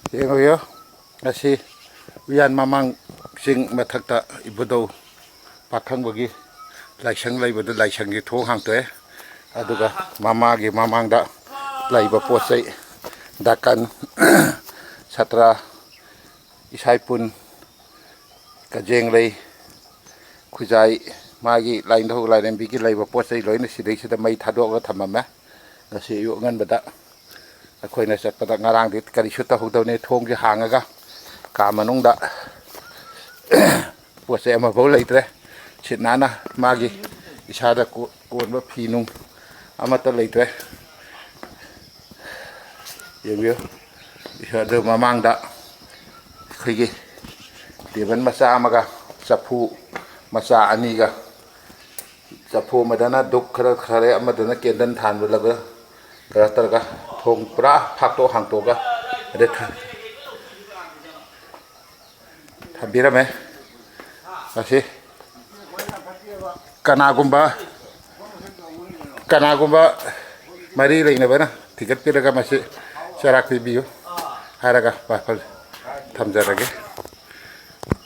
Yengoyo asi uyan mamang sing mathakta ibudo pakhang bagi laisang laibado laisang gi thong hangtoe aduga mama gi mamangda laiba posai dakan satra isaipun kajeng lei khujai magi lain ho lain bigi laiba posai loina sidai sida mai thadok thamama ngasi yu ngan bada akhoi na satpada ngarang dit kari shuta hudone thong gi hangaga ka manungda posai ama bo leitre chitnana magi isada konba phinung amata leitre yebyo isada mamangda khigi deban macha amaga chapu macha aniga chapu madana duk khara khare amadana kendan than bulaga garatarga thong pra phakto hangtoga ade thabirame asi kanagumba mari leina bana tiket piraga masi sarak biyo haraga pafal thamjarage